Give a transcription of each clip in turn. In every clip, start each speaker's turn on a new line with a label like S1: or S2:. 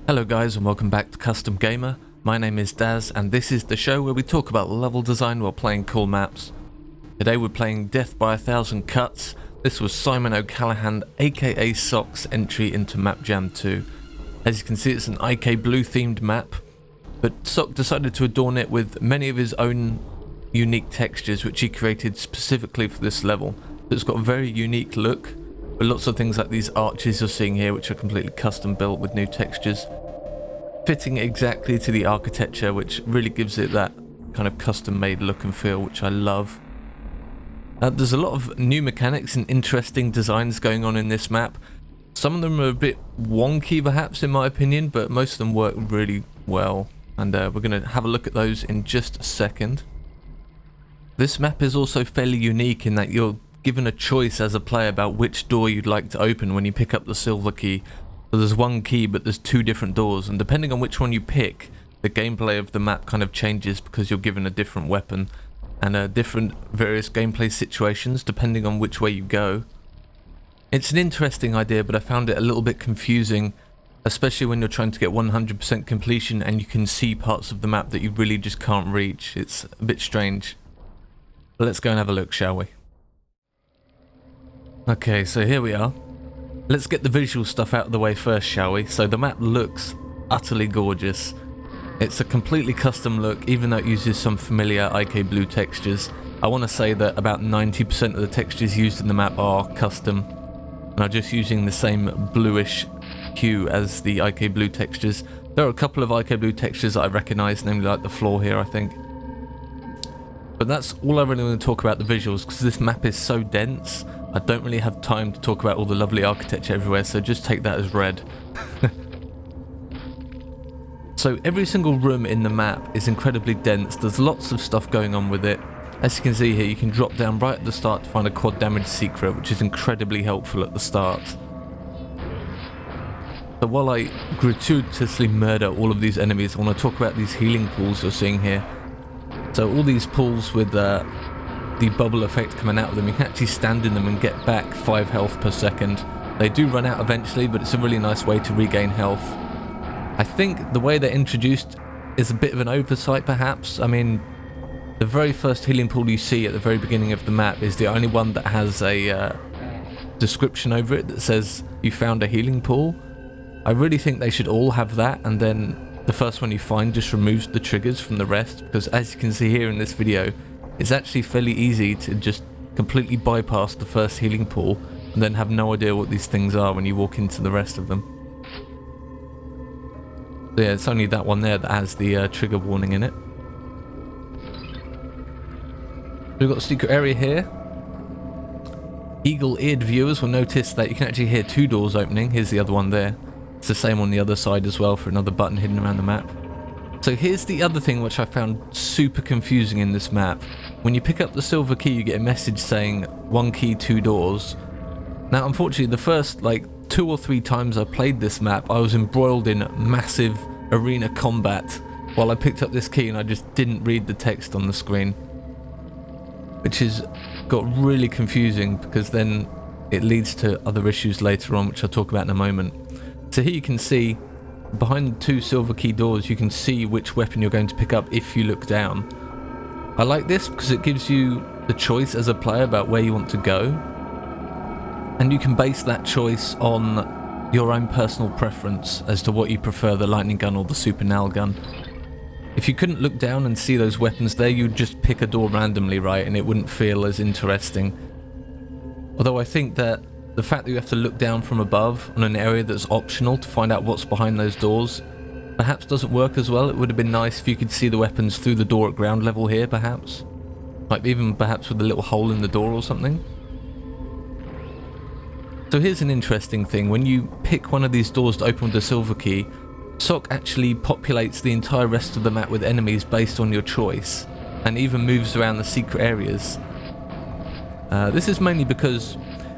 S1: Hello guys and welcome back to Custom Gamer. My name is Daz and this is the show where we talk about level design while playing cool maps. Today we're playing Death by 1,000 Cuts. This was Simon O'Callaghan aka Sock's entry into Map Jam 2. As you can see, it's an IK Blue themed map, but Sock decided to adorn it with many of his own unique textures which he created specifically for this level. So it's got a very unique look. But lots of things like these arches you're seeing here, which are completely custom built with new textures, fitting exactly to the architecture, which really gives it that kind of custom made look and feel, which I love. There's a lot of new mechanics and interesting designs going on in this map. Some of them are a bit wonky perhaps in my opinion, but most of them work really well, and we're going to have a look at those in just a second. This map is also fairly unique in that you're given a choice as a player about which door you'd like to open when you pick up the silver key. So there's one key but there's two different doors, and depending on which one you pick, the gameplay of the map kind of changes because you're given a different weapon and different various gameplay situations depending on which way you go. It's an interesting idea, but I found it a little bit confusing, especially when you're trying to get 100% completion and you can see parts of the map that you really just can't reach. It's a bit strange. But let's go and have a look, shall we? Okay, so here we are. Let's get the visual stuff out of the way first, shall we? So the map looks utterly gorgeous. It's a completely custom look, even though it uses some familiar IK Blue textures. I want to say that about 90% of the textures used in the map are custom, and are just using the same bluish hue as the IK Blue textures. There are a couple of IK Blue textures that I recognise, namely like the floor here, I think. But that's all I really want to talk about the visuals, because this map is so dense. I don't really have time to talk about all the lovely architecture everywhere, so just take that as read. So every single room in the map is incredibly dense. There's lots of stuff going on with it. As you can see here, you can drop down right at the start to find a quad damage secret, which is incredibly helpful at the start. So while I gratuitously murder all of these enemies, I want to talk about these healing pools you're seeing here. So all these pools with the bubble effect coming out of them, you can actually stand in them and get back 5 health per second. They do run out eventually, but it's a really nice way to regain health. I think the way they're introduced is a bit of an oversight perhaps. I mean, the very first healing pool you see at the very beginning of the map is the only one that has a description over it that says you found a healing pool. I really think they should all have that, and then the first one you find just removes the triggers from the rest, because as you can see here in this video, it's actually fairly easy to just completely bypass the first healing pool and then have no idea what these things are when you walk into the rest of them. So yeah, it's only that one there that has the trigger warning in it. We've got a secret area here. Eagle-eared viewers will notice that you can actually hear 2 doors opening. Here's the other one there. It's the same on the other side as well for another button hidden around the map. So here's the other thing which I found super confusing in this map. When you pick up the silver key, you get a message saying 1 key, 2 doors. Now unfortunately the first 2 or 3 times I played this map, I was embroiled in massive arena combat while I picked up this key, and I just didn't read the text on the screen, which has got really confusing because then it leads to other issues later on, which I'll talk about in a moment. So here you can see behind the 2 silver key doors, you can see which weapon you're going to pick up if you look down. I like this because it gives you the choice as a player about where you want to go, and you can base that choice on your own personal preference as to what you prefer, the lightning gun or the super nail gun. If you couldn't look down and see those weapons there, you'd just pick a door randomly, right, and it wouldn't feel as interesting. Although I think that the fact that you have to look down from above on an area that's optional to find out what's behind those doors perhaps doesn't work as well. It would have been nice if you could see the weapons through the door at ground level here, perhaps. Like even perhaps with a little hole in the door or something. So here's an interesting thing. When you pick one of these doors to open with the silver key, Sock actually populates the entire rest of the map with enemies based on your choice, and even moves around the secret areas. This is mainly because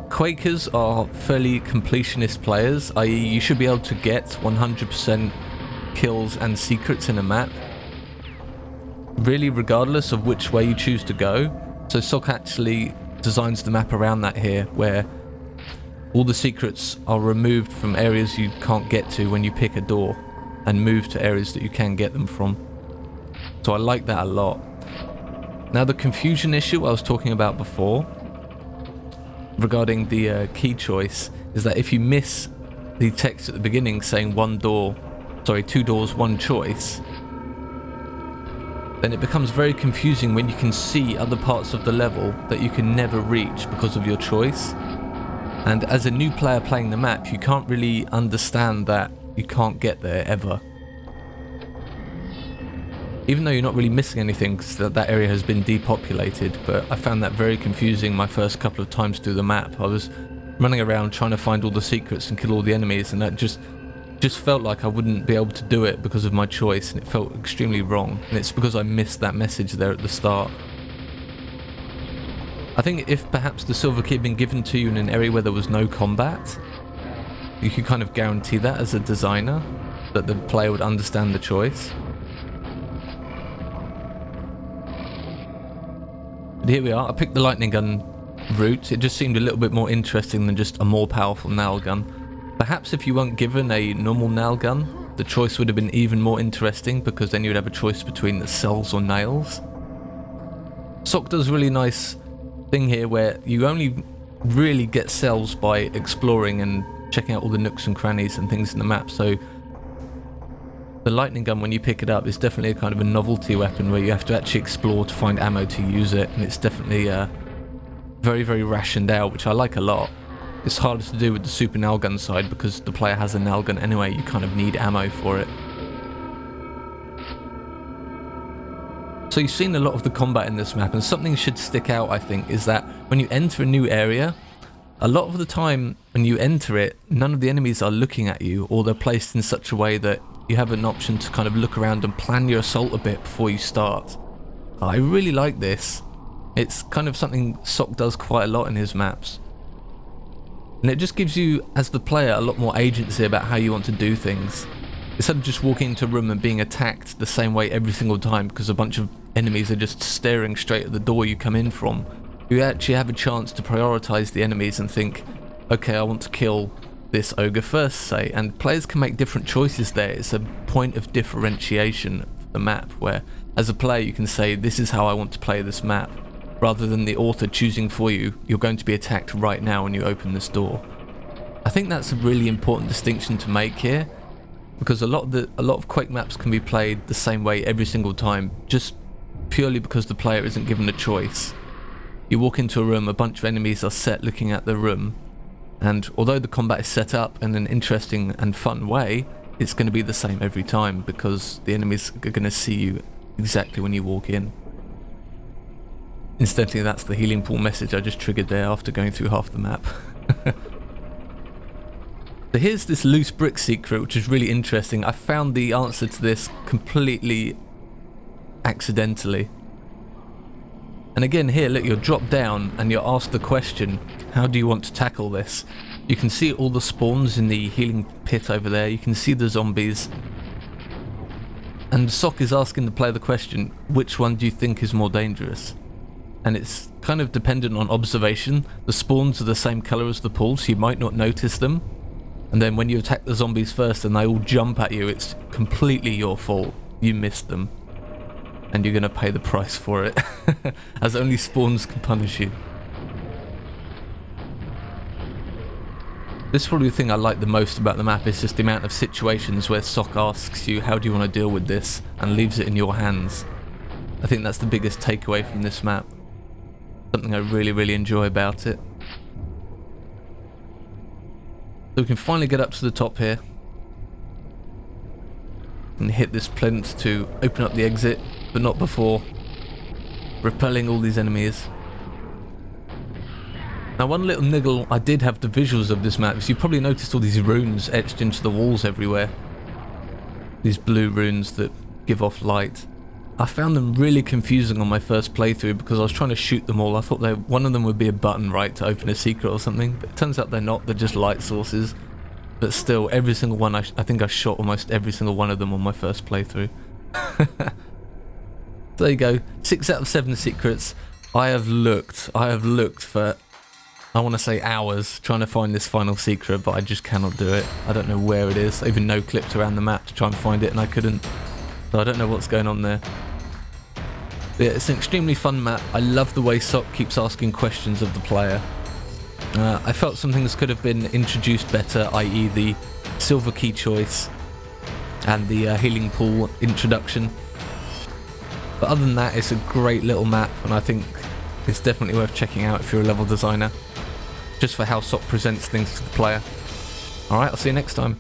S1: Quakers are fairly completionist players, i.e. you should be able to get 100% kills and secrets in a map, really regardless of which way you choose to go. So Sock actually designs the map around that here, where all the secrets are removed from areas you can't get to when you pick a door. and move to areas that you can get them from. So I like that a lot. Now the confusion issue I was talking about before regarding the key choice is that if you miss the text at the beginning saying two doors, one choice, then it becomes very confusing when you can see other parts of the level that you can never reach because of your choice. And as a new player playing the map, you can't really understand that you can't get there ever. Even though you're not really missing anything because that area has been depopulated, but I found that very confusing my first couple of times through the map. I was running around trying to find all the secrets and kill all the enemies, and that just felt like I wouldn't be able to do it because of my choice, and it felt extremely wrong. And it's because I missed that message there at the start. I think if perhaps the silver key had been given to you in an area where there was no combat, you could kind of guarantee that as a designer, that the player would understand the choice. But here we are. I picked the lightning gun route. It just seemed a little bit more interesting than just a more powerful nail gun. Perhaps if you weren't given a normal nail gun, the choice would have been even more interesting, because then you would have a choice between the cells or nails. Sock does a really nice thing here where you only really get cells by exploring and checking out all the nooks and crannies and things in the map. So the lightning gun, when you pick it up, is definitely a kind of a novelty weapon where you have to actually explore to find ammo to use it, and it's definitely very, very rationed out, which I like a lot. It's harder to do with the super nail gun side because the player has a nail gun anyway, you kind of need ammo for it. So you've seen a lot of the combat in this map, and something should stick out, I think, is that when you enter a new area, a lot of the time when you enter it, none of the enemies are looking at you, or they're placed in such a way that you have an option to kind of look around and plan your assault a bit before you start. I really like this. It's kind of something Sock does quite a lot in his maps. And it just gives you, as the player, a lot more agency about how you want to do things. Instead of just walking into a room and being attacked the same way every single time because a bunch of enemies are just staring straight at the door you come in from, you actually have a chance to prioritize the enemies and think, okay, I want to kill this ogre first, say, and players can make different choices there. It's a point of differentiation for the map, where as a player you can say, this is how I want to play this map, rather than the author choosing for you, you're going to be attacked right now when you open this door. I think that's a really important distinction to make here, because a lot of Quake maps can be played the same way every single time, just purely because the player isn't given a choice. You walk into a room, a bunch of enemies are set looking at the room, and although the combat is set up in an interesting and fun way, it's going to be the same every time because the enemies are going to see you exactly when you walk in. Incidentally, that's the healing pool message I just triggered there after going through half the map. So here's this loose brick secret, which is really interesting. I found the answer to this completely accidentally. And again here, look, you're dropped down and you're asked the question, how do you want to tackle this? You can see all the spawns in the healing pit over there, you can see the zombies. And Sock is asking the player the question, which one do you think is more dangerous? And it's kind of dependent on observation. The spawns are the same colour as the pool, so you might not notice them. And then when you attack the zombies first and they all jump at you, it's completely your fault. You missed them. And you're going to pay the price for it, as only spawns can punish you. This is probably the thing I like the most about the map, is just the amount of situations where Sock asks you, how do you want to deal with this, and leaves it in your hands. I think that's the biggest takeaway from this map. Something I really, really enjoy about it. So we can finally get up to the top here and hit this plinth to open up the exit, but not before repelling all these enemies. Now, one little niggle I did have the visuals of this map is you probably noticed all these runes etched into the walls everywhere. These blue runes that give off light. I found them really confusing on my first playthrough because I was trying to shoot them all. I thought one of them would be a button, right, to open a secret or something, but it turns out they're not, they're just light sources. But still, every single one, I think I shot almost every single one of them on my first playthrough. There you go, 6 out of 7 secrets. I have looked for I want to say hours trying to find this final secret, but I just cannot do it. I don't know where it is. I even no-clipped around the map to try and find it, and I couldn't. So I don't know what's going on there. But yeah, it's an extremely fun map. I love the way Sock keeps asking questions of the player. I felt some things could have been introduced better, i.e. the silver key choice and the healing pool introduction. But other than that, it's a great little map, and I think it's definitely worth checking out if you're a level designer, just for how Sock presents things to the player. Alright, I'll see you next time.